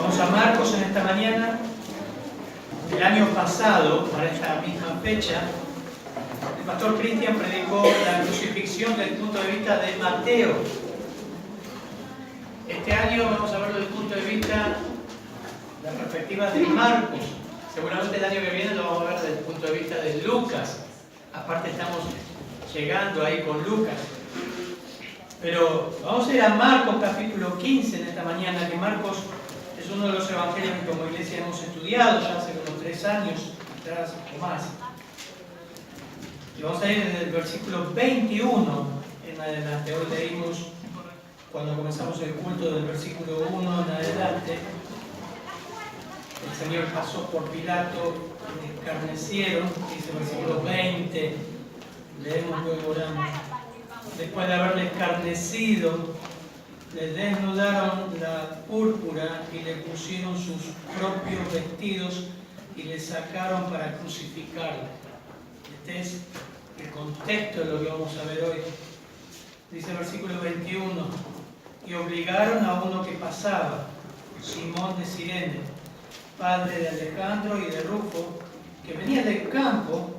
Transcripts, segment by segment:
Vamos a Marcos en esta mañana. El año pasado, para esta misma fecha, el pastor Cristian predicó la crucifixión desde el punto de vista de Mateo. Este año vamos a verlo desde el punto de vista, la perspectiva de Marcos. Seguramente el año que viene lo vamos a ver desde el punto de vista de Lucas. Aparte estamos llegando ahí con Lucas. Pero vamos a ir a Marcos capítulo 15 en esta mañana, que Marcos es uno de los evangelios que como iglesia hemos estudiado ya hace unos 3 años atrás o más. Y vamos a ir desde el versículo 21 en adelante. Hoy leímos, cuando comenzamos el culto, del versículo 1 en adelante. El Señor pasó por Pilato, le escarnecieron, dice el versículo 20, leemos luego oramos. Después de haberle escarnecido, le desnudaron la púrpura y le pusieron sus propios vestidos y le sacaron para crucificarlo. Este es el contexto de lo que vamos a ver hoy. Dice el versículo 21, y obligaron a uno que pasaba, Simón de Cirene, padre de Alejandro y de Rufo, que venía del campo,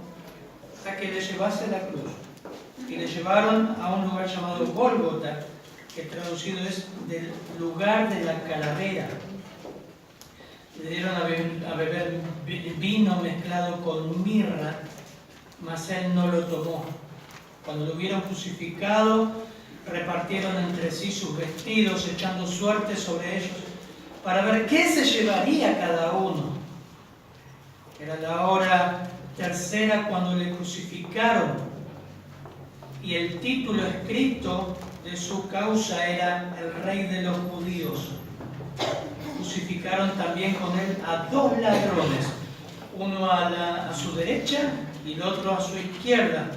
a que le llevase la cruz. Y le llevaron a un lugar llamado Gólgota, que traducido es del lugar de la calavera. Le dieron a beber vino mezclado con mirra, mas él no lo tomó. Cuando lo hubieron crucificado, repartieron entre sí sus vestidos, echando suerte sobre ellos, para ver qué se llevaría cada uno. Era la hora tercera cuando le crucificaron, y el título escrito de su causa era el Rey de los Judíos. Crucificaron también con él a 2 ladrones, uno a su derecha y el otro a su izquierda.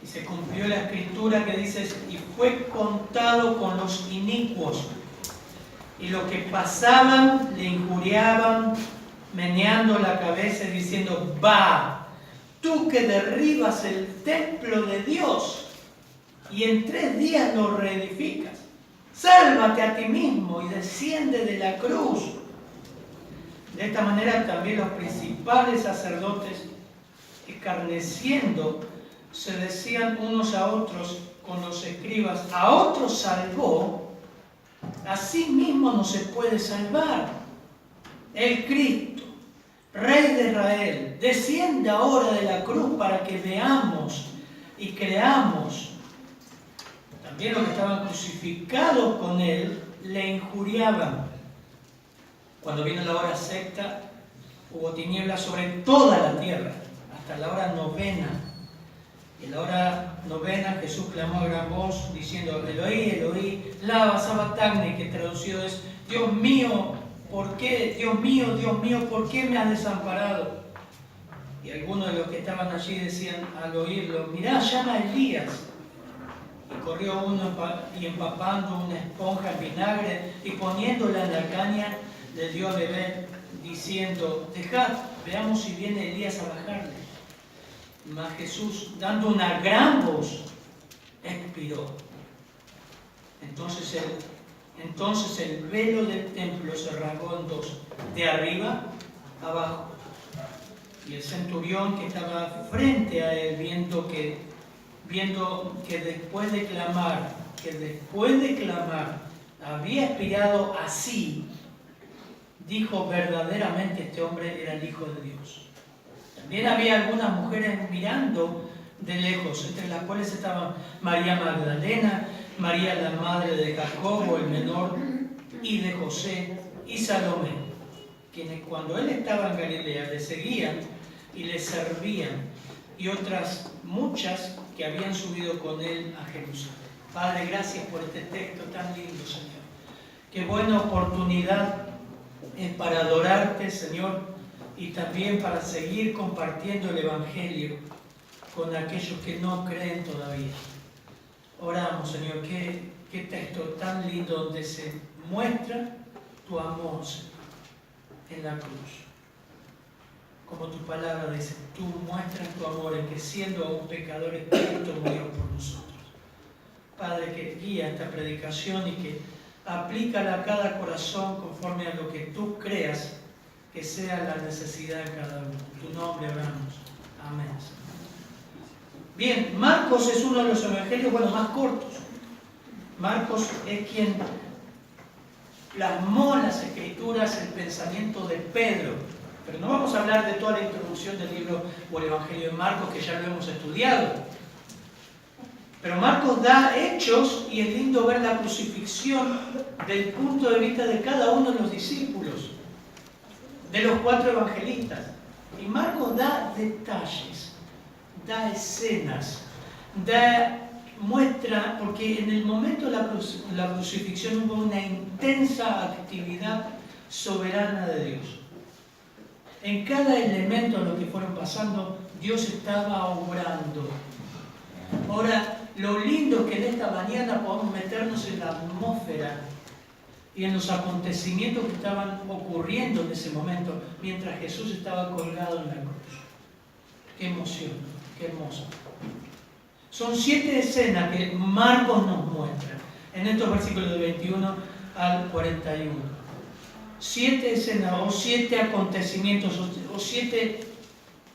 Y se cumplió la escritura que dice, y fue contado con los inicuos. Y los que pasaban le injuriaban, meneando la cabeza y diciendo, va, tú que derribas el templo de Dios y en 3 días lo reedificas, sálvate a ti mismo y desciende de la cruz. De esta manera también los principales sacerdotes, escarneciendo, se decían unos a otros con los escribas, a otros salvó, a sí mismo no se puede salvar. El Cristo, Rey de Israel, desciende ahora de la cruz para que veamos y creamos. También los que estaban crucificados con él le injuriaban. Cuando vino la hora sexta, hubo tinieblas sobre toda la tierra, hasta la hora novena. Y en la hora novena Jesús clamó a gran voz, diciendo, Eloí, Eloí, lama sabactani, que traducido es, Dios mío, ¿por qué? Dios mío, ¿por qué me has desamparado? Y algunos de los que estaban allí decían al oírlo, mirá, llama a Elías. Y corrió uno y empapando una esponja en vinagre y poniéndola en la caña, le dio a beber, diciendo, dejad, veamos si viene Elías a bajarle. Mas Jesús, dando una gran voz, expiró. Entonces el velo del templo se rasgó en 2, de arriba a abajo. Y el centurión que estaba frente a él, viendo que después de clamar, había expirado así, dijo, verdaderamente este hombre era el Hijo de Dios. También había algunas mujeres mirando de lejos, entre las cuales estaban María Magdalena, María la madre de Jacobo el menor y de José y Salomé, quienes cuando él estaba en Galilea le seguían y le servían, y otras muchas que habían subido con él a Jerusalén. Padre, gracias por este texto tan lindo, Señor. Qué buena oportunidad es para adorarte, Señor, y también para seguir compartiendo el Evangelio con aquellos que no creen todavía. Oramos, Señor, qué texto tan lindo donde se muestra tu amor, Señor, en la cruz. Como tu palabra dice, tú muestras tu amor en que siendo aún pecadores, Cristo murió por nosotros. Padre, que guía esta predicación y que aplícala a cada corazón conforme a lo que tú creas que sea la necesidad de cada uno. En tu nombre oramos. Amén. Bien, Marcos es uno de los evangelios, más cortos. Marcos es quien plasmó en las Escrituras el pensamiento de Pedro. Pero no vamos a hablar de toda la introducción del libro o el Evangelio de Marcos, que ya lo hemos estudiado. Pero Marcos da hechos y es lindo ver la crucifixión del punto de vista de cada uno de los discípulos, de los 4 evangelistas. Y Marcos da detalles, da escenas, muestra, porque en el momento de la crucifixión hubo una intensa actividad soberana de Dios. En cada elemento de lo que fueron pasando, Dios estaba obrando. Ahora, lo lindo es que en esta mañana podemos meternos en la atmósfera y en los acontecimientos que estaban ocurriendo en ese momento, mientras Jesús estaba colgado en la cruz. Qué emoción, qué hermoso. Son 7 escenas que Marcos nos muestra en estos versículos de 21 al 41. 7 escenas o 7 acontecimientos o 7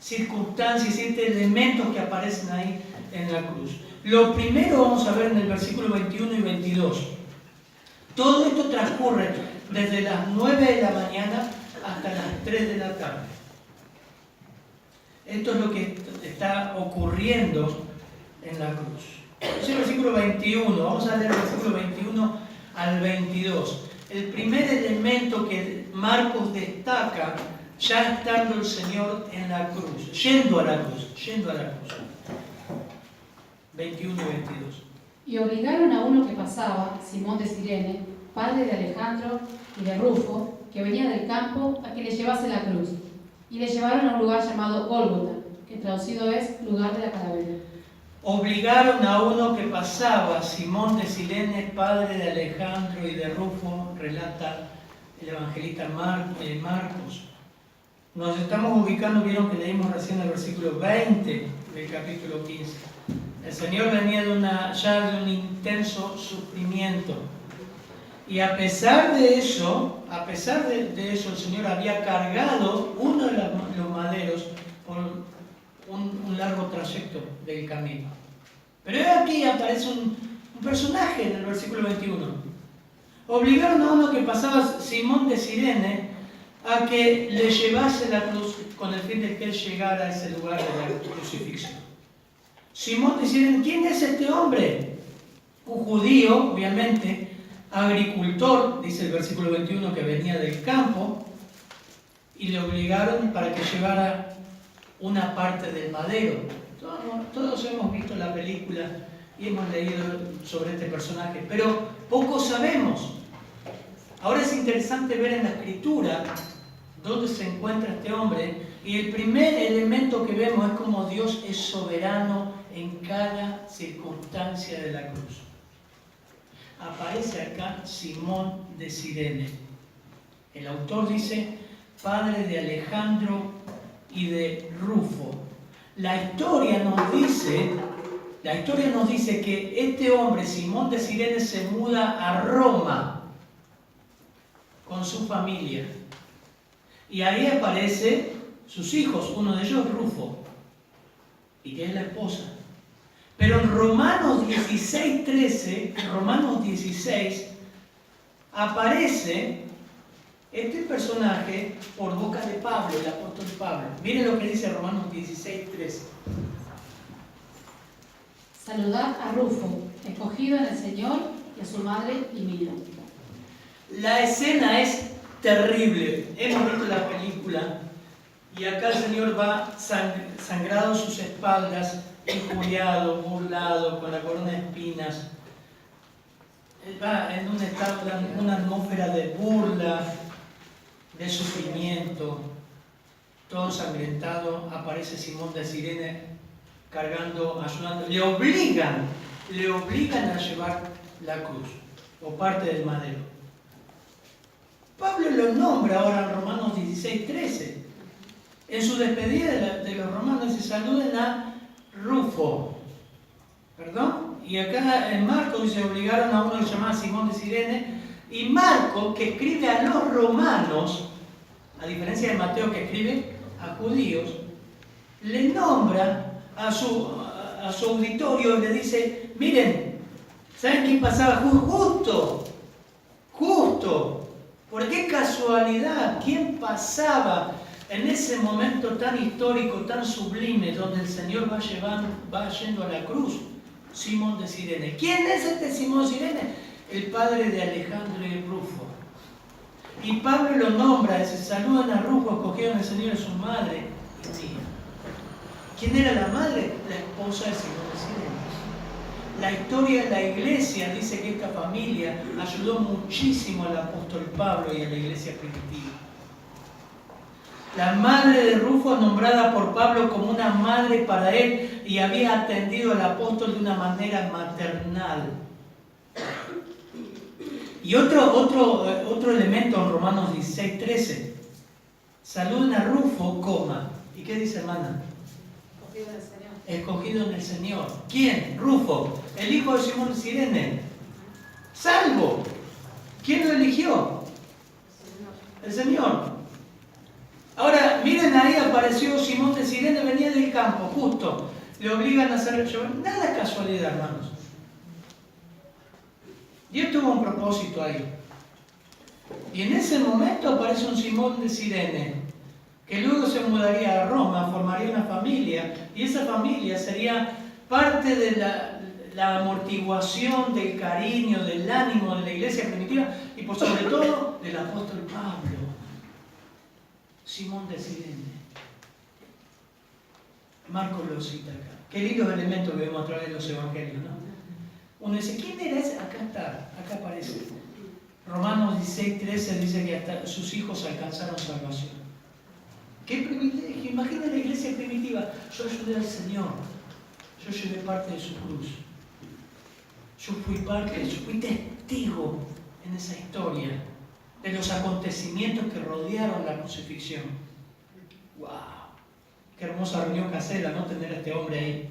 circunstancias, 7 elementos que aparecen ahí en la cruz. Lo primero vamos a ver en el versículo 21 y 22. Todo esto transcurre desde las 9 de la mañana hasta las 3 de la tarde. Esto es lo que está ocurriendo en la cruz. Es el versículo 21, vamos a leer el versículo 21 al 22. El primer elemento que Marcos destaca, ya estando el Señor en la cruz, yendo a la cruz. 21 y 22. Y obligaron a uno que pasaba, Simón de Cirene, padre de Alejandro y de Rufo, que venía del campo, a que le llevase la cruz. Y le llevaron a un lugar llamado Gólgota, que traducido es lugar de la calavera. Obligaron a uno que pasaba, Simón de Cirene, padre de Alejandro y de Rufo, relata el evangelista Marcos. Nos estamos ubicando, vieron que leímos recién el versículo 20 del capítulo 15. El Señor venía ya de un intenso sufrimiento. Y a pesar de eso, el Señor había cargado uno de los maderos por un largo trayecto del camino. Pero aquí aparece un personaje en el versículo 21. Obligaron a uno que pasaba, Simón de Cirene, a que le llevase la cruz con el fin de que él llegara a ese lugar de la crucifixión. Simón de Cirene, ¿quién es este hombre? Un judío, obviamente, agricultor, dice el versículo 21, que venía del campo, y le obligaron para que llevara una parte del madero. Todos hemos visto la película y hemos leído sobre este personaje, pero poco sabemos. Ahora es interesante ver en la Escritura dónde se encuentra este hombre, y el primer elemento que vemos es cómo Dios es soberano en cada circunstancia de la cruz. Aparece acá Simón de Cirene. El autor dice, padre de Alejandro y de Rufo. La historia nos dice que este hombre, Simón de Cirene, se muda a Roma con su familia. Y ahí aparecen sus hijos, uno de ellos Rufo, y que es la esposa. Pero en Romanos 16:13, Romanos 16, aparece este personaje por boca de Pablo, el apóstol Pablo. Miren lo que dice Romanos 16:13. Saludad a Rufo, escogido en el Señor, y a su madre y mía. La escena es terrible. Hemos visto la película y acá el Señor va sangrado sus espaldas, injuriado, burlado, con la corona de espinas. Va en un estado, una atmósfera de burla, de sufrimiento, todo sangrentado. Aparece Simón de Cirene cargando, ayudando. Le obligan a llevar la cruz o parte del madero. Pablo lo nombra ahora en Romanos 16:13. En su despedida de los romanos se saluden a Rufo. ¿Perdón? Y acá en Marcos dice, obligaron a uno que se llamaba Simón de Cirene Y Marcos, que escribe a los romanos, a diferencia de Mateo que escribe a judíos, le nombra a su auditorio y le dice, miren, ¿saben quién pasaba? Justo. ¿Por qué casualidad? ¿Quién pasaba en ese momento tan histórico, tan sublime, donde el Señor va yendo a la cruz? Simón de Cirene. ¿Quién es este Simón de Cirene? El padre de Alejandro y Rufo. Y Pablo lo nombra, dice, saludan a Rufo, acogido en el Señor a su madre y mía. ¿Quién era la madre? La esposa de Simón de Cirene. La historia de la iglesia dice que esta familia ayudó muchísimo al apóstol Pablo y a la iglesia primitiva. La madre de Rufo, nombrada por Pablo como una madre para él, y había atendido al apóstol de una manera maternal. Y otro elemento en Romanos 16:13. Saluden a Rufo, coma. ¿Y qué dice, hermana? Escogido del Señor. Escogido en el Señor. ¿Quién? Rufo, el hijo de Simón de Cirene. Salvo. ¿Quién lo eligió? El Señor. Ahora, miren, ahí apareció Simón de Cirene, venía del campo, justo. Le obligan a hacer el show. Nada casualidad, hermanos. Dios tuvo un propósito ahí. Y en ese momento aparece un Simón de Cirene, que luego se mudaría a Roma, formaría una familia, y esa familia sería parte de la amortiguación, del cariño, del ánimo de la iglesia primitiva, y por sobre todo del apóstol Pablo. Simón de Cirene. Marcos lo cita acá. Qué lindos elementos que vemos a través de los evangelios, ¿no? Uno dice, ¿quién era ese? Acá está, acá aparece. Romanos 16:13 dice que hasta sus hijos alcanzaron salvación. ¡Qué privilegio! Imagina la iglesia primitiva. Yo ayudé al Señor. Yo llevé parte de su cruz. Yo fui testigo en esa historia de los acontecimientos que rodearon la crucifixión. ¡Wow! Qué hermosa reunión casera, ¿no? Tener a este hombre ahí.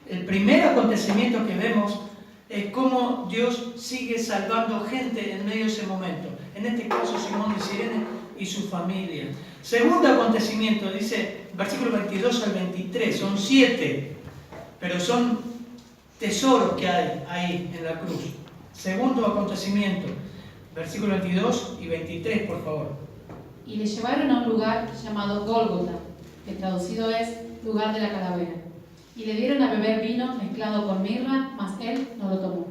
El primer acontecimiento que vemos es cómo Dios sigue salvando gente en medio de ese momento. En este caso, Simón de Cirene y su familia. Segundo acontecimiento, dice, versículo 22 al 23, son 7, pero son tesoros que hay ahí en la cruz. Segundo acontecimiento, versículo 22 y 23, por favor. Y le llevaron a un lugar llamado Gólgota, que traducido es lugar de la calavera. Y le dieron a beber vino mezclado con mirra, mas él no lo tomó.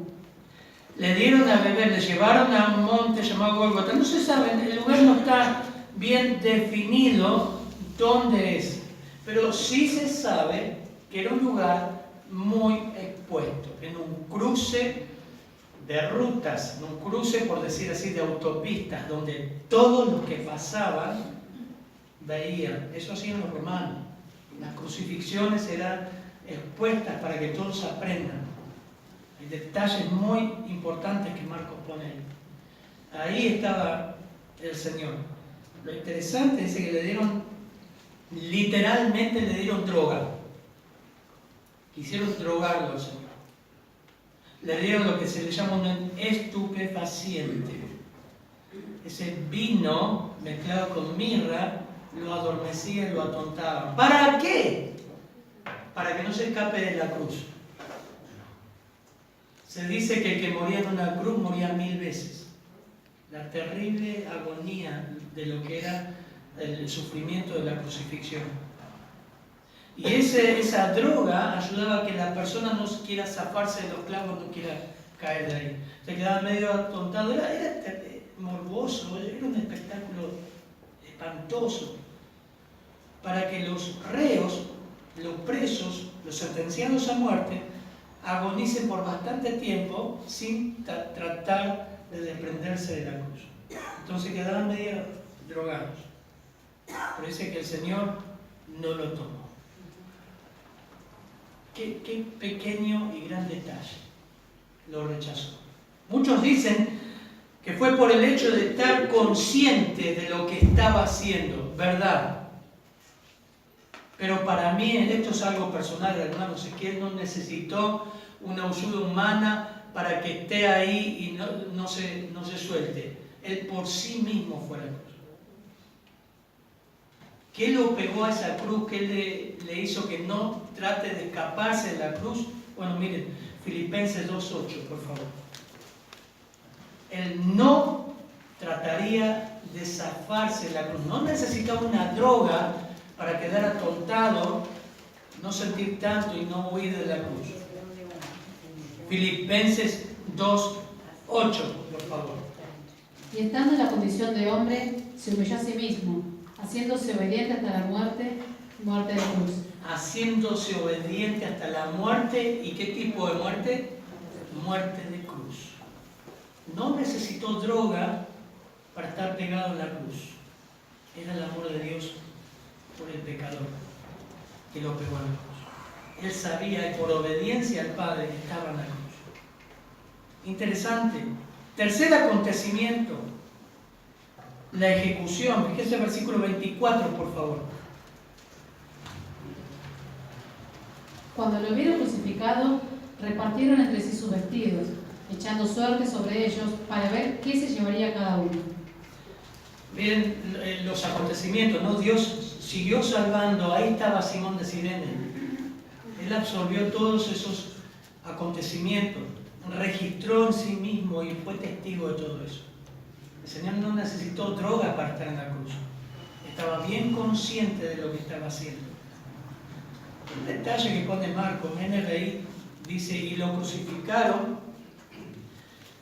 Le dieron a beber, le llevaron a un monte llamado Gólgota. No se sabe, el lugar no está bien definido dónde es, pero sí se sabe que era un lugar muy expuesto, en un cruce de rutas, en un cruce, por decir así, de autopistas, donde todos los que pasaban veían. Eso hacían los romanos. Las crucifixiones eran expuestas para que todos aprendan. Hay detalles muy importantes que Marcos pone ahí. Ahí estaba el Señor. Lo interesante es que literalmente le dieron droga. Quisieron drogarlo al Señor. Le dieron lo que se le llama un estupefaciente. Ese vino mezclado con mirra lo adormecía y lo atontaba. ¿Para qué? Para que no se escape de la cruz. Se dice que el que moría en una cruz moría 1000 veces. La terrible agonía de lo que era el sufrimiento de la crucifixión. Y esa droga ayudaba a que la persona no quiera zafarse de los clavos, no quiera caer de ahí. Se quedaba medio atontado. Era morboso, era un espectáculo espantoso. Para que los reos, los presos, los sentenciados a muerte, agonicen por bastante tiempo sin tratar de desprenderse de la cruz. Entonces quedaban medio drogados. Pero dice que el Señor no lo tomó. Qué pequeño y gran detalle. Lo rechazó. Muchos dicen que fue por el hecho de estar consciente de lo que estaba haciendo, ¿verdad? Pero para mí, esto es algo personal, hermanos, es que él no necesitó una ayuda humana para que esté ahí y no se suelte. Él por sí mismo fue a la cruz. ¿Qué lo pegó a esa cruz? ¿Qué le hizo que no trate de escaparse de la cruz? Bueno, miren, Filipenses 2:8, por favor. Él no trataría de zafarse de la cruz. No necesitaba una droga para quedar atontado, no sentir tanto y no huir de la cruz. Filipenses 2:8, por favor. Y estando en la condición de hombre, se humilló a sí mismo, haciéndose obediente hasta la muerte, muerte de cruz. Haciéndose obediente hasta la muerte. ¿Y qué tipo de muerte? Muerte de cruz. No necesitó droga para estar pegado en la cruz. Era el amor de Dios por el pecador que lo pegó a la cruz. Él sabía y por obediencia al Padre estaba en la cruz. Interesante. Tercer acontecimiento, la ejecución. Fíjese el versículo 24, por favor. Cuando lo hubieron crucificado, repartieron entre sí sus vestidos, echando suerte sobre ellos para ver qué se llevaría cada uno. Miren los acontecimientos, ¿no? Dios siguió salvando. Ahí estaba Simón de Cirene. Él absorbió todos esos acontecimientos, registró en sí mismo y fue testigo de todo eso. El Señor no necesitó droga para estar en la cruz. Estaba bien consciente de lo que estaba haciendo. El detalle que pone Marcos, NRI, dice, y lo crucificaron,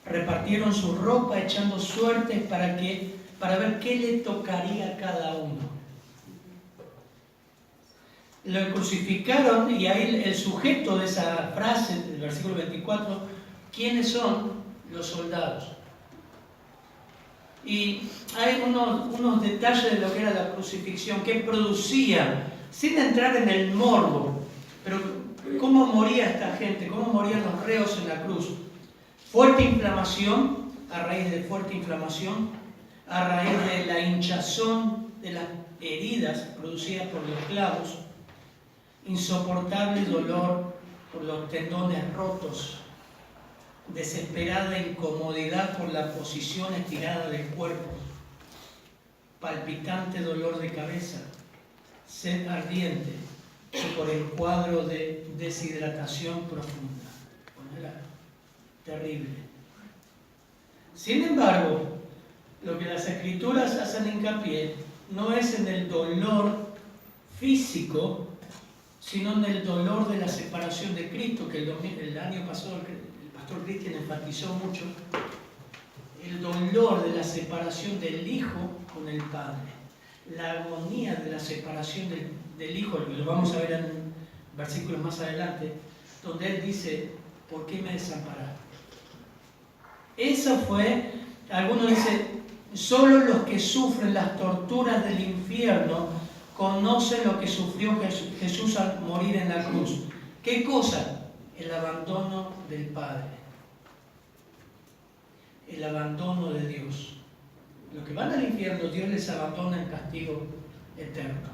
repartieron su ropa echando suertes para ver qué le tocaría a cada uno. Lo crucificaron y ahí el sujeto de esa frase, del versículo 24, ¿quiénes son? Los soldados. Y hay unos detalles de lo que era la crucifixión, que producía, sin entrar en el morbo, pero cómo moría esta gente, cómo morían los reos en la cruz. Fuerte inflamación, a raíz de fuerte inflamación, a raíz de la hinchazón de las heridas producidas por los clavos, insoportable dolor por los tendones rotos, desesperada incomodidad por la posición estirada del cuerpo, palpitante dolor de cabeza, sed ardiente y por el cuadro de deshidratación profunda. Bueno, era terrible. Sin embargo, lo que las Escrituras hacen hincapié no es en el dolor físico, sino en el dolor de la separación de Cristo, que el año pasado el pastor Cristian enfatizó mucho, el dolor de la separación del Hijo con el Padre, la agonía de la separación del Hijo, lo vamos a ver en versículos más adelante, donde Él dice, ¿por qué me desamparaste? Eso fue, algunos dicen, solo los que sufren las torturas del infierno conocen lo que sufrió Jesús al morir en la cruz. ¿Qué cosa? El abandono del Padre. El abandono de Dios. Los que van al infierno, Dios les abandona en castigo eterno.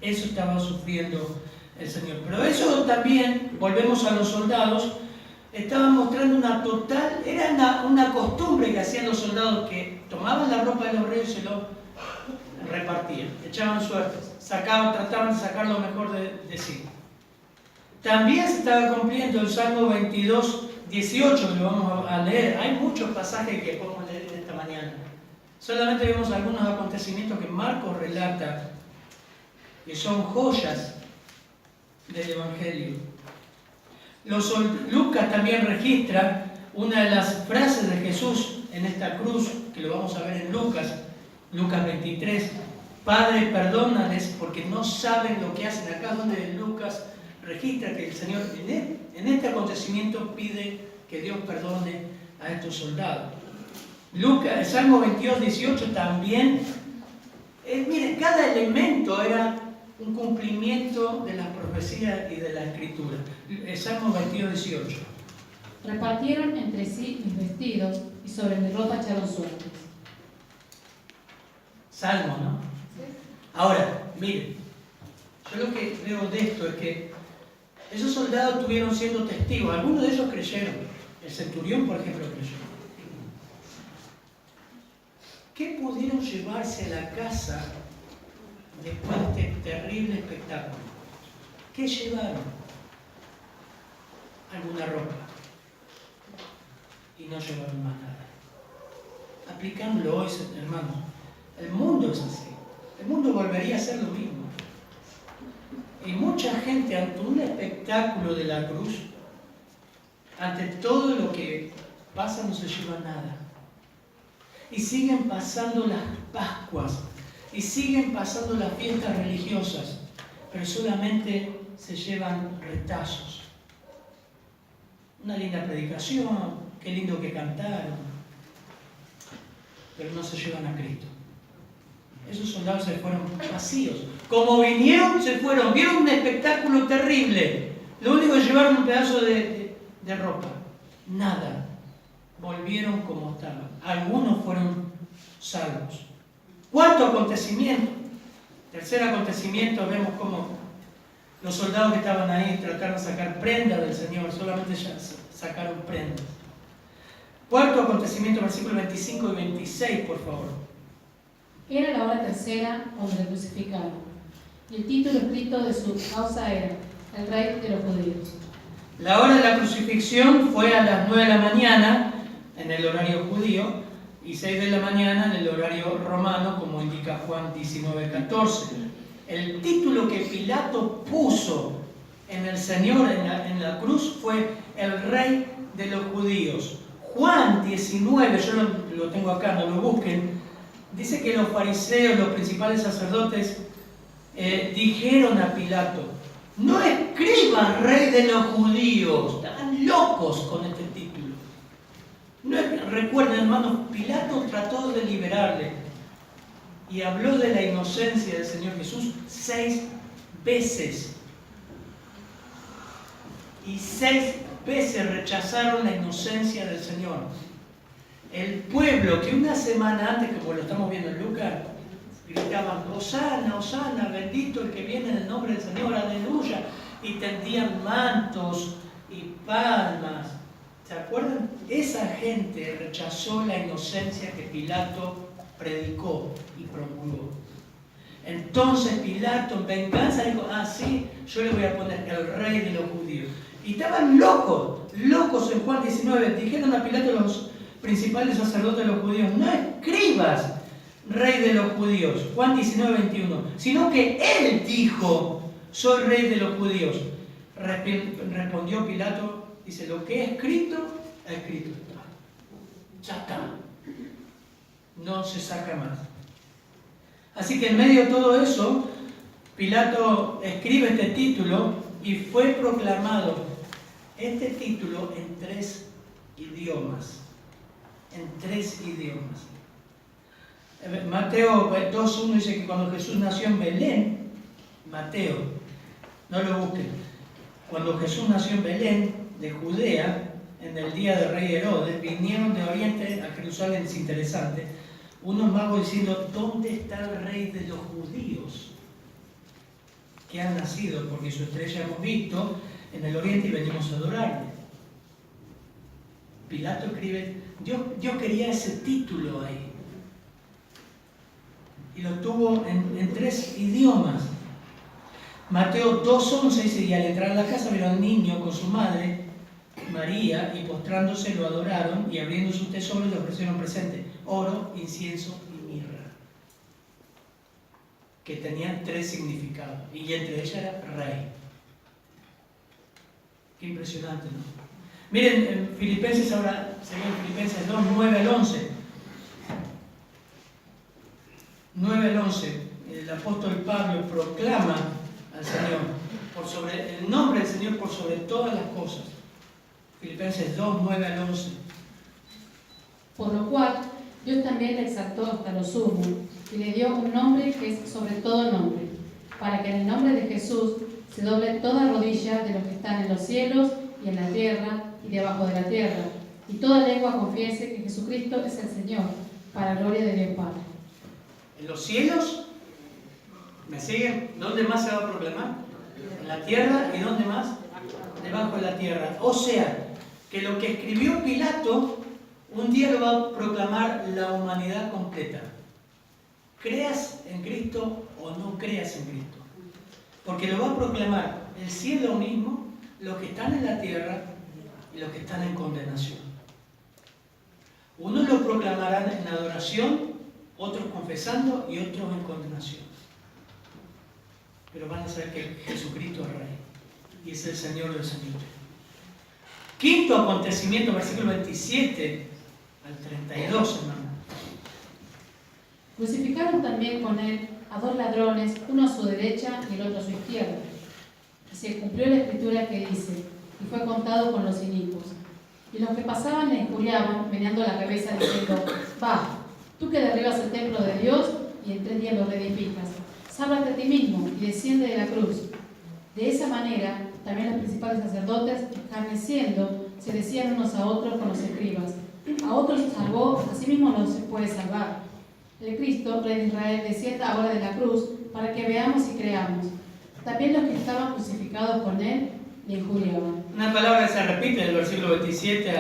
Eso estaba sufriendo el Señor. Pero eso también, volvemos a los soldados, estaba mostrando era una costumbre que hacían los soldados, que tomaban la ropa de los reos y se lo repartían, echaban suertes, trataban de sacar lo mejor de sí. También se estaba cumpliendo el Salmo 22, 18, que lo vamos a leer. Hay muchos pasajes que podemos leer esta mañana. Solamente vemos algunos acontecimientos que Marcos relata, que son joyas del Evangelio. Lucas también registra una de las frases de Jesús en esta cruz, que lo vamos a ver en Lucas 23. Padre, perdónales porque no saben lo que hacen. Acá donde Lucas registra que el Señor en este acontecimiento pide que Dios perdone a estos soldados. El Salmo 22, 18 también. Miren, cada elemento era un cumplimiento de la profecía y de la Escritura. El Salmo 22, 18. Repartieron entre sí mis vestidos y sobre mi ropa echaron suertes. Salmo, ¿no? Ahora, miren, yo lo que veo de esto es que Esos soldados estuvieron siendo testigos, algunos de ellos creyeron. El centurión, por ejemplo, creyó. ¿Qué pudieron llevarse a la casa después de este terrible espectáculo? ¿Qué llevaron? Alguna ropa. Y no llevaron más nada. Aplicándolo hoy, hermanos, el mundo es así. El mundo volvería a ser lo mismo. Y mucha gente ante un espectáculo de la cruz, ante todo lo que pasa, no se lleva nada. Y siguen pasando las Pascuas, y siguen pasando las fiestas religiosas, pero solamente se llevan retazos. Una linda predicación, qué lindo que cantaron, pero no se llevan a Cristo. Esos soldados se fueron vacíos. Como vinieron, se fueron. Vieron un espectáculo terrible. Lo único que llevaron un pedazo de ropa. Nada. Volvieron como estaban. Algunos fueron salvos. Cuarto acontecimiento. Tercer acontecimiento, vemos cómo los soldados que estaban ahí trataron de sacar prendas del Señor. Solamente ya sacaron prendas. Cuarto acontecimiento, versículos 25 y 26, por favor. Era la hora tercera cuando le crucificaron, y el título escrito de su causa era El Rey de los Judíos. La hora de la crucifixión fue a las 9 de la mañana en el horario judío y 6 de la mañana en el horario romano, como indica Juan 19:14. El título que Pilato puso en el Señor en la cruz fue El Rey de los Judíos. Juan 19, yo lo tengo acá, no lo busquen. Dice que los fariseos, los principales sacerdotes, dijeron a Pilato: no escribas Rey de los Judíos. Estaban locos con este título. Recuerden, hermanos, Pilato trató de liberarle y habló de la inocencia del Señor Jesús 6 veces. Y 6 veces rechazaron la inocencia del Señor. El pueblo que una semana antes, como lo estamos viendo en Lucas, gritaban: Hosana, Hosana, bendito el que viene en el nombre del Señor, aleluya, y tendían mantos y palmas. ¿Se acuerdan? Esa gente rechazó la inocencia que Pilato predicó y promulgó. Entonces Pilato, en venganza, dijo: sí, yo le voy a poner el Rey de los Judíos. Y estaban locos en Juan 19. Dijeron a Pilato los principales sacerdotes de los judíos: no escribas Rey de los Judíos, Juan 19:21, sino que él dijo: soy Rey de los Judíos. Respondió Pilato, dice: lo que he escrito está. Ya está. No se saca más. Así que en medio de todo eso, Pilato escribe este título y fue proclamado este título en 3 idiomas. En 3 idiomas. Mateo 2:1 dice que cuando Jesús nació en Belén, Mateo, no lo busquen, cuando Jesús nació en Belén de Judea, en el día del rey Herodes, vinieron de Oriente a Jerusalén, es interesante, unos magos diciendo: ¿dónde está el rey de los judíos que han nacido? Porque su estrella hemos visto en el Oriente y venimos a adorarle. Pilato escribe: Dios quería ese título ahí. Y lo tuvo en 3 idiomas. Mateo 2:11 dice: y al entrar a la casa vieron al niño con su madre, María, y postrándose lo adoraron, y abriendo sus tesoros le ofrecieron presente: oro, incienso y mirra. Que tenían 3 significados. Y entre ellas era rey. Qué impresionante, ¿no? Miren, en Filipenses, ahora se ve en Filipenses 2, 9 al 11. 9 al 11. El apóstol Pablo proclama al Señor, por sobre el nombre del Señor por sobre todas las cosas. Filipenses 2, 9 al 11. Por lo cual, Dios también le exaltó hasta lo sumo y le dio un nombre que es sobre todo nombre, para que en el nombre de Jesús se doble toda rodilla de los que están en los cielos y en la tierra y debajo de la tierra, y toda lengua confiese que Jesucristo es el Señor, para gloria de Dios Padre. En los cielos, ¿me siguen? ¿Dónde más se va a proclamar? En la tierra, ¿y dónde más? debajo de la tierra. O sea, que lo que escribió Pilato, un día lo va a proclamar la humanidad completa. Creas en Cristo o no creas en Cristo. Porque lo va a proclamar el cielo mismo, los que están en la tierra y los que están en condenación. Unos lo proclamarán en adoración, otros confesando y otros en condenación. Pero van a saber que Jesucristo es Rey y es el Señor del Señor. Quinto acontecimiento, versículo 27 al 32, hermano. Crucificaron también con él a 2 ladrones, uno a su derecha y el otro a su izquierda. Y se cumplió la escritura que dice, y fue contado con los inicuos. Y los que pasaban le injuriaban, meneando la cabeza, diciendo, va, tú que derribas el templo de Dios y en 3 días lo reedificas, sálvate a ti mismo y desciende de la cruz. De esa manera, también los principales sacerdotes, escarneciendo, se decían unos a otros con los escribas, a otros salvó, a sí mismo no se puede salvar. El Cristo, Rey de Israel, descienda ahora de la cruz, para que veamos y creamos. También los que estaban crucificados con él le injuriaban. Una palabra que se repite del versículo 27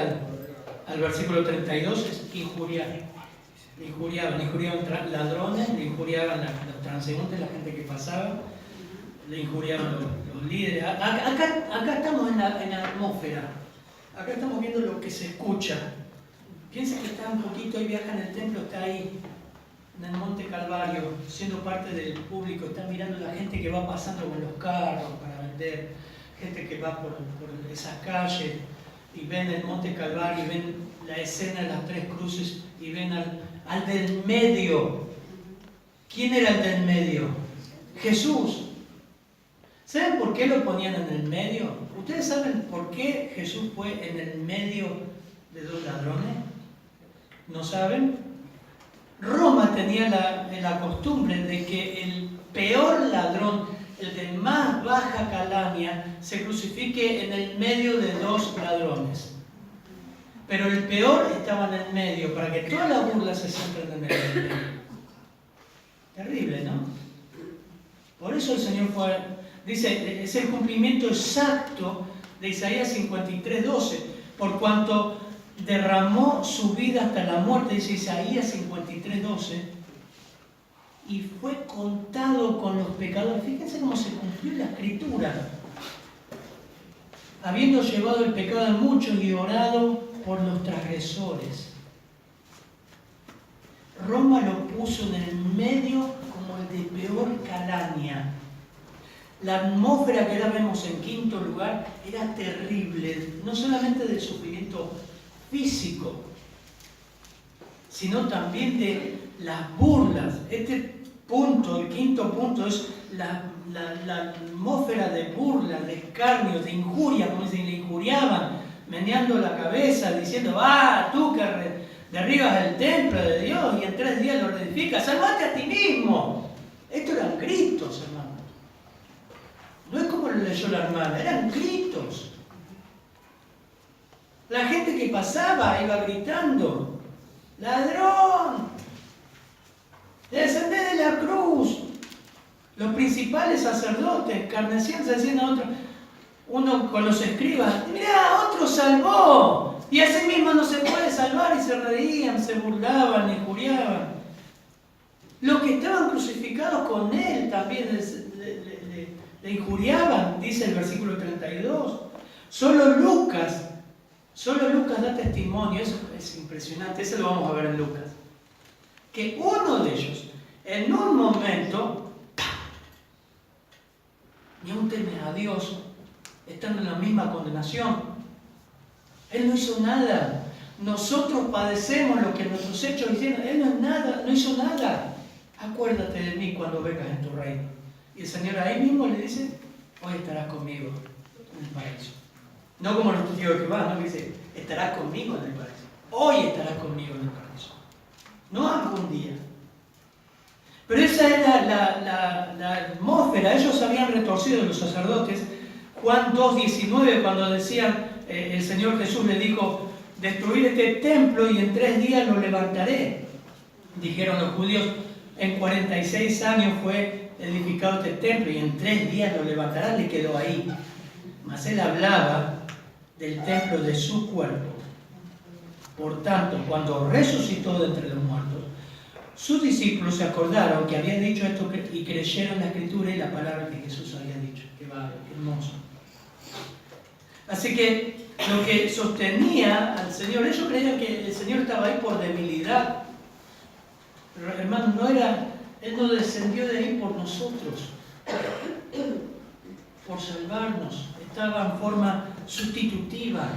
al versículo 32 es injuriar. Le injuriaban ladrones, le injuriaban los transeúntes, la gente que pasaba, le injuriaban los líderes. Acá estamos en la atmósfera, acá estamos viendo lo que se escucha. Piensa que está un poquito, ahí viaja en el templo, está ahí en el Monte Calvario, siendo parte del público, está mirando la gente que va pasando con los carros para vender, gente que va por esas calles y ven el Monte Calvario, y ven la escena de las 3 cruces y ven al del medio. ¿Quién era el del medio? Jesús. ¿Saben por qué lo ponían en el medio? ¿Ustedes saben por qué Jesús fue en el medio de 2 ladrones? ¿No saben? Roma tenía la costumbre de que el peor ladrón, el de más baja calaña, se crucifique en el medio de 2 ladrones. Pero el peor estaba en el medio, para que todas las burlas se centren en el medio. Terrible, ¿no? Por eso el Señor dice, es el cumplimiento exacto de Isaías 53:12, por cuanto derramó su vida hasta la muerte, dice Isaías 53:12, y fue contado con los pecadores. Fíjense cómo se cumplió la escritura. Habiendo llevado el pecado de muchos y orado por los transgresores. Roma lo puso en el medio como el de peor calaña. La atmósfera que ahora vemos en quinto lugar era terrible, no solamente del sufrimiento físico, sino también de las burlas. Este punto, el quinto punto, es la atmósfera de burla, de escarnio, de injuria, como dicen, le injuriaban, meneando la cabeza, diciendo, tú que derribas el templo de Dios y en 3 días lo reedificas, salvate a ti mismo. Estos eran gritos, hermano. No es como lo leyó la hermana, eran gritos. La gente que pasaba iba gritando, ¡ladrón! ¡Descended de la cruz! Los principales sacerdotes, escarneciendo, se decían a otro, uno con los escribas, mirá, otro salvó, y así mismo no se puede salvar, y se reían, se burlaban, injuriaban. Los que estaban crucificados con él también le injuriaban, dice el versículo 32. Solo Lucas da testimonio, eso es impresionante, eso lo vamos a ver en Lucas. Que uno de ellos, en un momento, ni aún teme a Dios, estando en la misma condenación. Él no hizo nada. Nosotros padecemos lo que nuestros hechos hicieron. Él no hizo nada. Acuérdate de mí cuando vengas en tu reino. Y el Señor ahí mismo le dice, hoy estarás conmigo en el paraíso. No como los testigos de Jehová, no, dice, estarás conmigo en el paraíso. Hoy estarás conmigo en el paraíso. No algún día. Pero esa era la atmósfera. Ellos habían retorcido, los sacerdotes. Juan 2:19, cuando decían, el Señor Jesús le dijo, destruir este templo y en 3 días lo levantaré. Dijeron los judíos, en 46 años fue edificado este templo y en 3 días lo levantará, le quedó ahí. mas él hablaba del templo de su cuerpo. Por tanto, cuando resucitó de entre los muertos, sus discípulos se acordaron que había dicho esto y creyeron la Escritura y la palabra que Jesús había dicho. Qué hermoso. Así que lo que sostenía al Señor, ellos creían que el Señor estaba ahí por debilidad. Pero hermano, Él no descendió de ahí por nosotros, por salvarnos. Estaba en forma sustitutiva.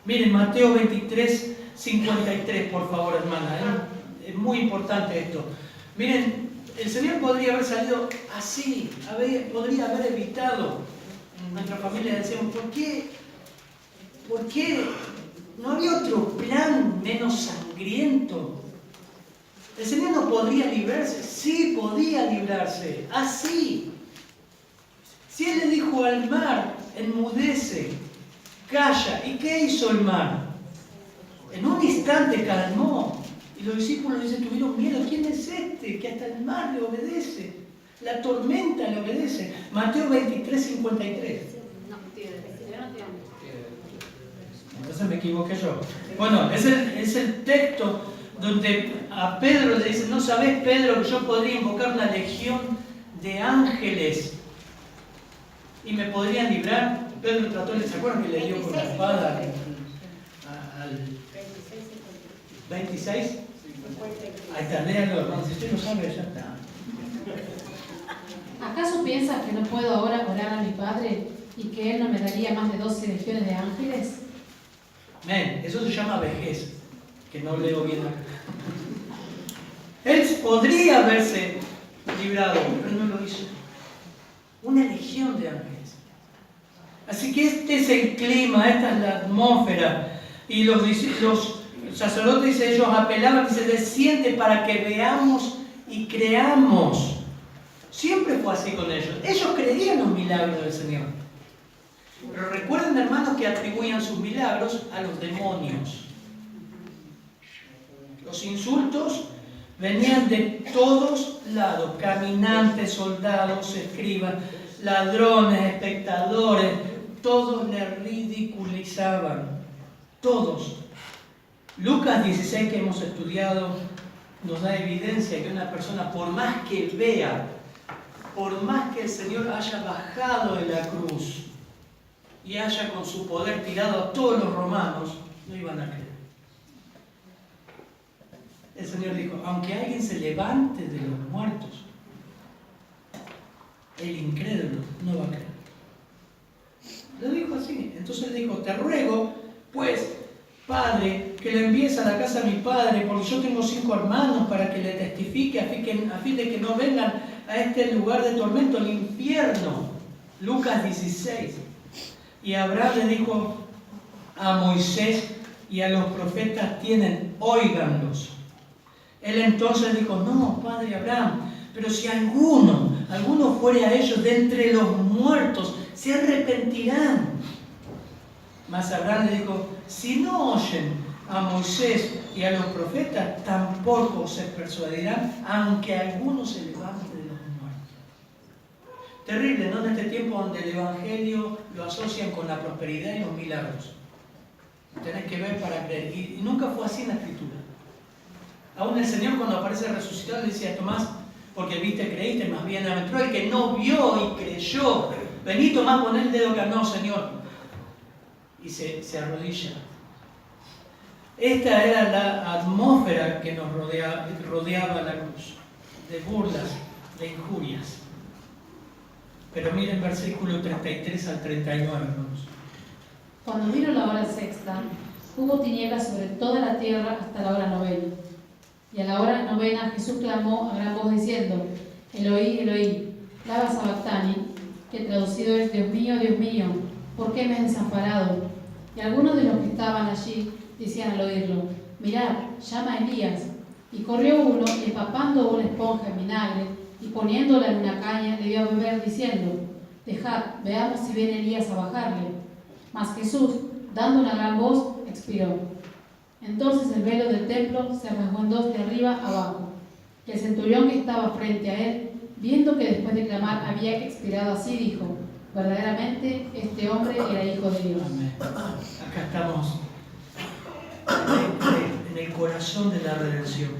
Miren, Mateo 23, 53, por favor, hermana. Es muy importante esto. Miren, el Señor podría haber salido así, podría haber evitado. En nuestra familia decíamos, ¿por qué? ¿Por qué? ¿No había otro plan menos sangriento? ¿El Señor no podría librarse? Sí, podía librarse. Así. Si Él le dijo al mar, enmudece, calla. ¿Y qué hizo el mar? En un instante calmó. Y los discípulos tuvieron miedo. ¿Quién es este que hasta el mar le obedece? La tormenta le obedece. Mateo 23, 53. Entonces me equivoqué yo. Bueno, es el texto donde a Pedro le dice, ¿no sabés, Pedro, que yo podría invocar una legión de ángeles y me podrían librar? Pedro trató, ¿se acuerdan que le dio con la espada al 26? Ahí está, léalo, hermano. Si usted lo sabe, ya está. ¿Acaso piensas que no puedo ahora orar a mi Padre y que Él no me daría más de 12 legiones de ángeles? Amén. Eso se llama vejez, que no leo bien acá. Él podría haberse librado, pero no lo hizo. Una legión de ángeles. Así que este es el clima, esta es la atmósfera. Y los sacerdotes, ellos apelaban y se desciende para que veamos y creamos. Siempre fue así con ellos. Ellos creían los milagros del Señor. Pero recuerden, hermanos, que atribuían sus milagros a los demonios. Los insultos venían de todos lados. Caminantes, soldados, escribas, ladrones, espectadores. Todos le ridiculizaban. Todos. Lucas 16, que hemos estudiado, nos da evidencia que una persona, por más que vea, por más que el Señor haya bajado de la cruz y haya con su poder tirado a todos los romanos, no iban a creer. El Señor dijo, aunque alguien se levante de los muertos, el incrédulo no va a creer. Lo dijo así. Entonces le dijo, te ruego, pues, Padre, que le envíes a la casa de mi padre, porque yo tengo 5 hermanos para que le testifique, a fin de que no vengan a este lugar de tormento, el infierno. Lucas 16. Y Abraham le dijo a Moisés y a los profetas tienen, óiganlos. Él entonces dijo, no, padre Abraham, pero si alguno fuere a ellos de entre los muertos, se arrepentirán. Mas Abraham le dijo, si no oyen a Moisés y a los profetas, tampoco se persuadirán, aunque alguno se levante de los muertos. Terrible, ¿no? En este tiempo donde el Evangelio lo asocian con la prosperidad y los milagros. Tenés que ver para creer. Y nunca fue así en la Escritura. Aún el Señor, cuando aparece resucitado, le decía a Tomás, porque viste, creíste, más bienaventurado el que no vio y creyó. Vení, Tomás, pon el dedo acá. No, Señor. Y se arrodilla. Esta era la atmósfera que nos rodeaba la cruz, de burlas, de injurias. Pero miren versículo 33 al 39, hermanos. Cuando vino la hora sexta, hubo tinieblas sobre toda la tierra hasta la hora novena. Y a la hora novena Jesús clamó a gran voz diciendo, Eloí, Eloí, lama sabactani, que traducido es, Dios mío, ¿por qué me has desamparado? Y algunos de los que estaban allí decían al oírlo, mirad, llama a Elías. Y corrió uno, y empapando una esponja en vinagre, y poniéndola en una caña, le dio a beber, diciendo, dejad, veamos si viene Elías a bajarle. Mas Jesús, dando una gran voz, expiró. Entonces el velo del templo se rasgó en dos de arriba abajo. Y el centurión que estaba frente a él, viendo que después de clamar había expirado así, dijo, Verdaderamente, este hombre era hijo de Dios. Amén. Acá estamos en el corazón de la redención.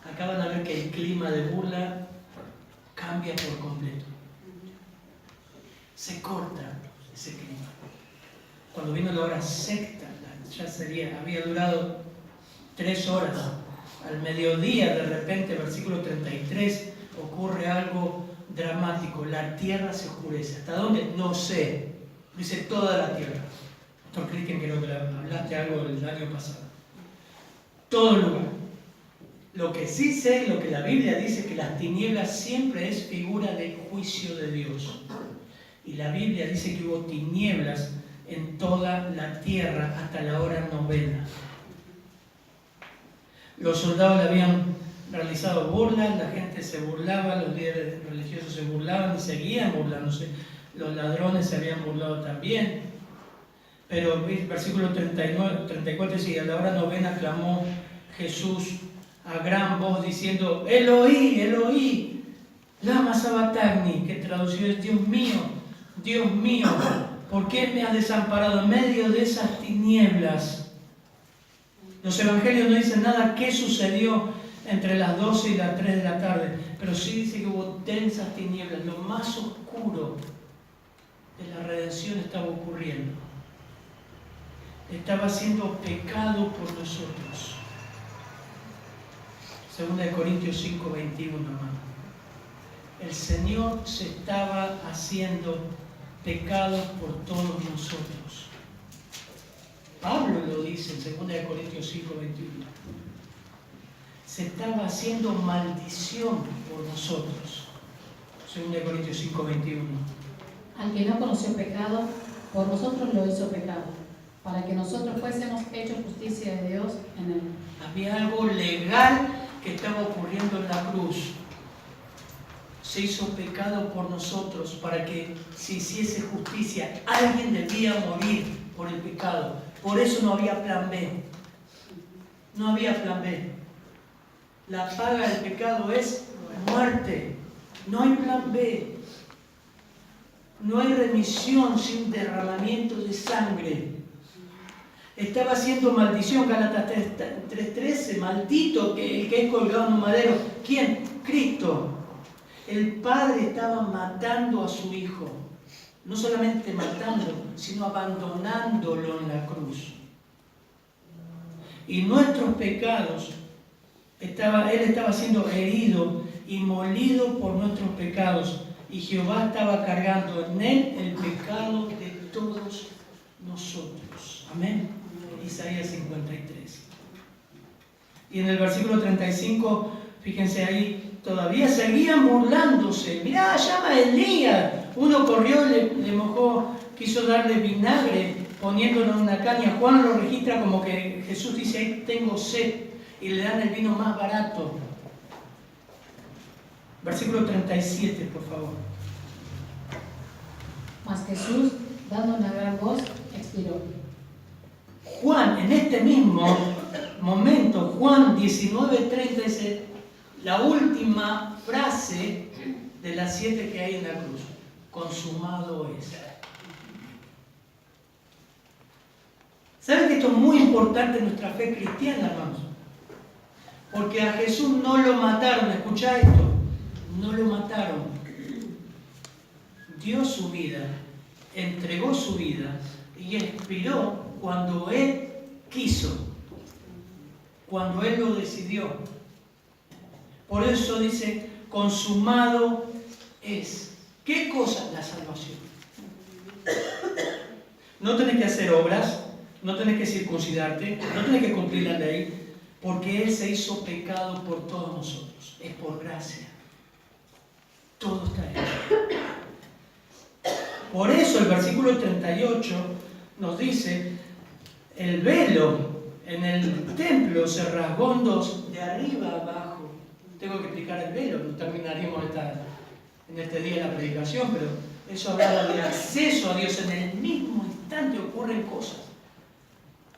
Acá van a ver que el clima de burla cambia por completo. Se corta ese clima. Cuando vino la hora sexta, ya había durado 3 horas. Al mediodía, de repente, versículo 33, ocurre algo dramático. La tierra se oscurece. ¿Hasta dónde? No sé. Dice toda la tierra. Pastor Cristian, creo que hablaste algo el año pasado. Todo lugar. Lo que sí sé, lo que la Biblia dice, que las tinieblas siempre es figura del juicio de Dios. Y la Biblia dice que hubo tinieblas en toda la tierra hasta la hora 9. Los soldados le habían realizado burlas, la gente se burlaba, los líderes religiosos se burlaban y seguían burlándose. Los ladrones se habían burlado también. Pero versículo 34 dice: a la hora 9 clamó Jesús a gran voz diciendo: Eloí, Eloí, lama sabactani, que traducido es: Dios mío, ¿por qué me has desamparado en medio de esas tinieblas? Los evangelios no dicen nada qué sucedió entre las 12 y las 3 de la tarde, pero sí dice que hubo densas tinieblas. Lo más oscuro de la redención estaba ocurriendo. Estaba siendo pecado por nosotros. 2 Corintios 5, 21, hermano. El Señor se estaba haciendo pecado por todos nosotros. Pablo lo dice en 2 Corintios 5, 21. Se estaba haciendo maldición por nosotros. 2 Corintios 5, 21. Al que no conoció pecado, por nosotros lo hizo pecado, para que nosotros fuésemos hechos justicia de Dios en él. Había algo legal que estaba ocurriendo en la cruz. Se hizo pecado por nosotros para que se hiciese justicia. Alguien debía morir por el pecado. Por eso no había plan B. No había plan B. La paga del pecado es muerte. No hay plan B. No hay remisión sin derramamiento de sangre. Estaba haciendo maldición, Gálatas 3:13, maldito el que es colgado en un madero. ¿Quién? Cristo. El Padre estaba matando a su Hijo. No solamente matando, sino abandonándolo en la cruz. Y nuestros pecados, Él estaba siendo herido y molido por nuestros pecados. Y Jehová estaba cargando en Él el pecado de todos nosotros. Amén. Isaías 53. Y en el versículo 35, fíjense ahí, todavía seguían burlándose. Mirá, llama a Elías. Uno corrió, le mojó, quiso darle vinagre poniéndolo en una caña. Juan lo registra como que Jesús dice: ahí tengo sed, y le dan el vino más barato. Versículo 37, por favor. Mas Jesús, dando una gran voz, expiró. Juan, en este mismo momento, Juan 19:30 dice la última frase de las 7 que hay en la cruz: consumado es. ¿Saben que esto es muy importante en nuestra fe cristiana, hermanos? Porque a Jesús no lo mataron. Escuchá esto: no lo mataron. Dio su vida, entregó su vida y expiró cuando Él quiso, cuando Él lo decidió. Por eso dice: consumado es. ¿Qué cosa? La salvación. No tenés que hacer obras, no tenés que circuncidarte, no tenés que cumplir la ley, porque Él se hizo pecado por todos nosotros. Es por gracia. Todo está hecho. Por eso el versículo 38 nos dice: el velo en el templo se rasgó en dos, de arriba a abajo. Tengo que explicar el velo, no terminaríamos en este día la predicación, pero eso hablaba de acceso a Dios. En el mismo instante ocurren cosas.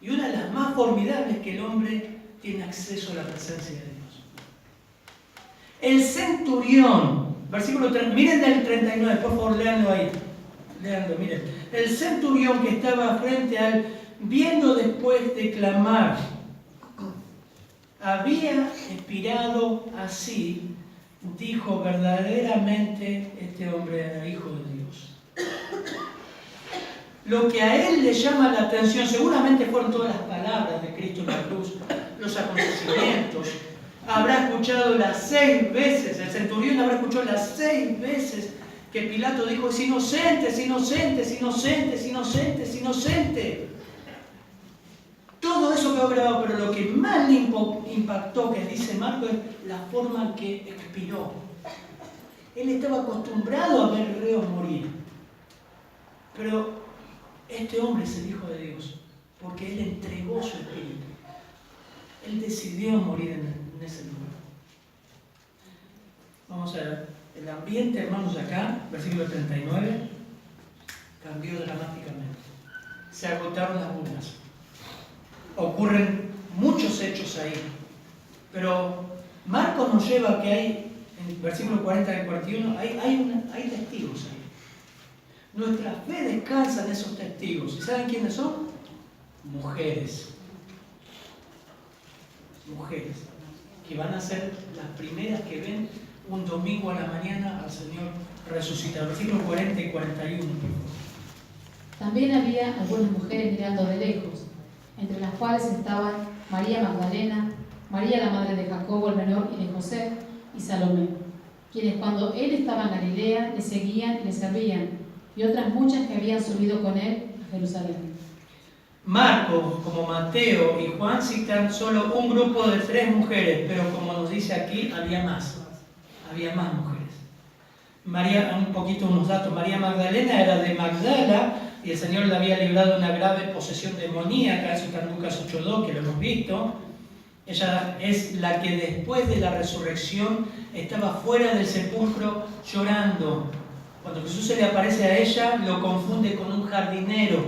Y una de las más formidables es que el hombre tiene acceso a la presencia de Dios. El centurión Versículo 3, miren del 39, por favor, léanlo ahí. Léanlo, miren. El centurión que estaba frente a él, viendo después de clamar, había expirado así, dijo: verdaderamente este hombre era hijo de Dios. Lo que a él le llama la atención, seguramente fueron todas las palabras de Cristo en la cruz, los acontecimientos. Habrá escuchado las 6 veces, el centurión habrá escuchado las 6 veces que Pilato dijo: es inocente, es inocente, es inocente, es inocente, es inocente. Todo eso quedó grabado, pero lo que más le impactó, que dice Marco, es la forma en que expiró. Él estaba acostumbrado a ver reos morir. Pero este hombre es el Hijo de Dios, porque Él entregó su espíritu. Él decidió morir en ese lugar. Vamos a ver, el ambiente, hermanos, acá, versículo 39, cambió dramáticamente. Se agotaron las burlas. Ocurren muchos hechos ahí, pero Marcos nos lleva a que hay, en versículo 40 y 41, hay testigos ahí. Nuestra fe descansa en esos testigos. ¿Y saben quiénes son? Mujeres. Mujeres que van a ser las primeras que ven un domingo a la mañana al Señor resucitado. Versículos 40 y 41. También había algunas mujeres mirando de lejos, entre las cuales estaban María Magdalena, María la madre de Jacobo el menor y de José, y Salomé, quienes cuando él estaba en Galilea le seguían y le servían, y otras muchas que habían subido con él a Jerusalén. Marcos, como Mateo y Juan, citan solo un grupo de 3 mujeres, pero como nos dice aquí, había más mujeres. María, un poquito unos datos. María Magdalena era de Magdala y el Señor le había librado una grave posesión demoníaca, eso está en Lucas 8:2, que lo hemos visto. Ella es la que después de la resurrección estaba fuera del sepulcro llorando. Cuando Jesús se le aparece a ella, lo confunde con un jardinero.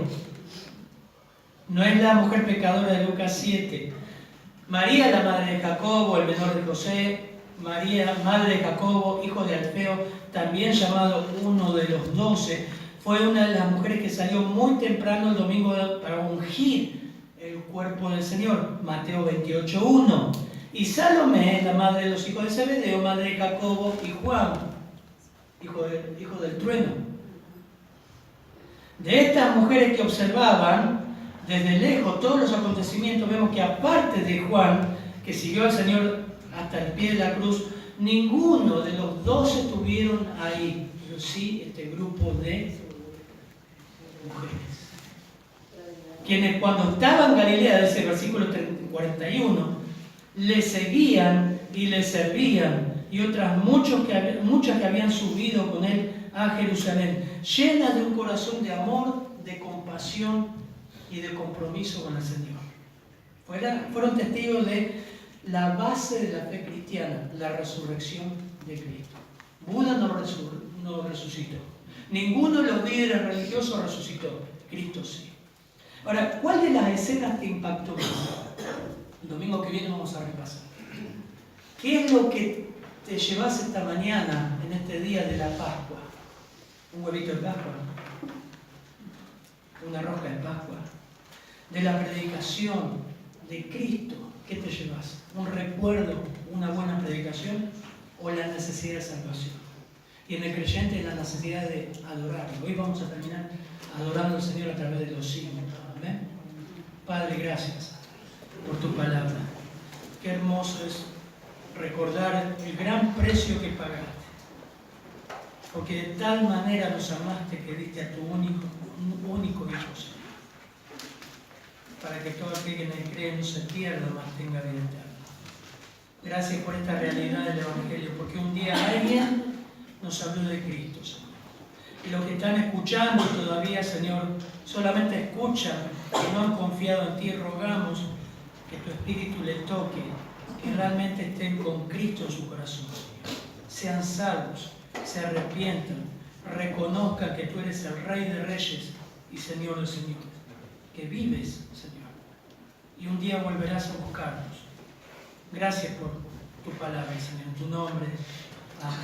No es la mujer pecadora de Lucas 7. María, la madre de Jacobo, el menor de José, María, madre de Jacobo, hijo de Alfeo, también llamado uno de los 12, fue una de las mujeres que salió muy temprano el domingo para ungir el cuerpo del Señor, Mateo 28:1. Y Salomé, la madre de los hijos de Zebedeo, madre de Jacobo y Juan, hijo del trueno. De estas mujeres que observaban desde lejos todos los acontecimientos, vemos que aparte de Juan, que siguió al Señor hasta el pie de la cruz, ninguno de los 12 estuvieron ahí, pero sí este grupo de mujeres. Quienes cuando estaban en Galilea, de ese versículo 41, le seguían y le servían, y otras muchas que habían subido con él a Jerusalén, llenas de un corazón de amor, de compasión y de compromiso con el Señor. Fueron testigos de la base de la fe cristiana, la resurrección de Cristo. Buda no resucitó. Ninguno de los líderes religiosos resucitó. Cristo sí. Ahora, ¿cuál de las escenas te impactó más? El domingo que viene vamos a repasar. ¿Qué es lo que te llevas esta mañana, en este día de la Pascua? Un huevito de Pascua, una rosca de Pascua, de la predicación de Cristo. ¿Qué te llevas? ¿Un recuerdo, una buena predicación o la necesidad de salvación? Y en el creyente la necesidad de adorarlo. Hoy vamos a terminar adorando al Señor a través de los signos. ¿Amén? Padre, gracias por tu palabra. Qué hermoso es recordar el gran precio que pagaste. Porque de tal manera nos amaste que diste a tu único Hijo, Señor, para que todo aquel que en él cree no se pierda, mas tenga vida eterna. Gracias por esta realidad del Evangelio, porque un día alguien nos habló de Cristo, Señor. Y los que están escuchando todavía, Señor, solamente escuchan, que no han confiado en ti, rogamos que tu Espíritu les toque, que realmente estén con Cristo en su corazón, Señor. Sean salvos, se arrepientan, reconozcan que tú eres el Rey de Reyes y Señor de Señores, que vives, Señor, y un día volverás a buscarnos. Gracias por tu palabra, Señor, en tu nombre. Amén.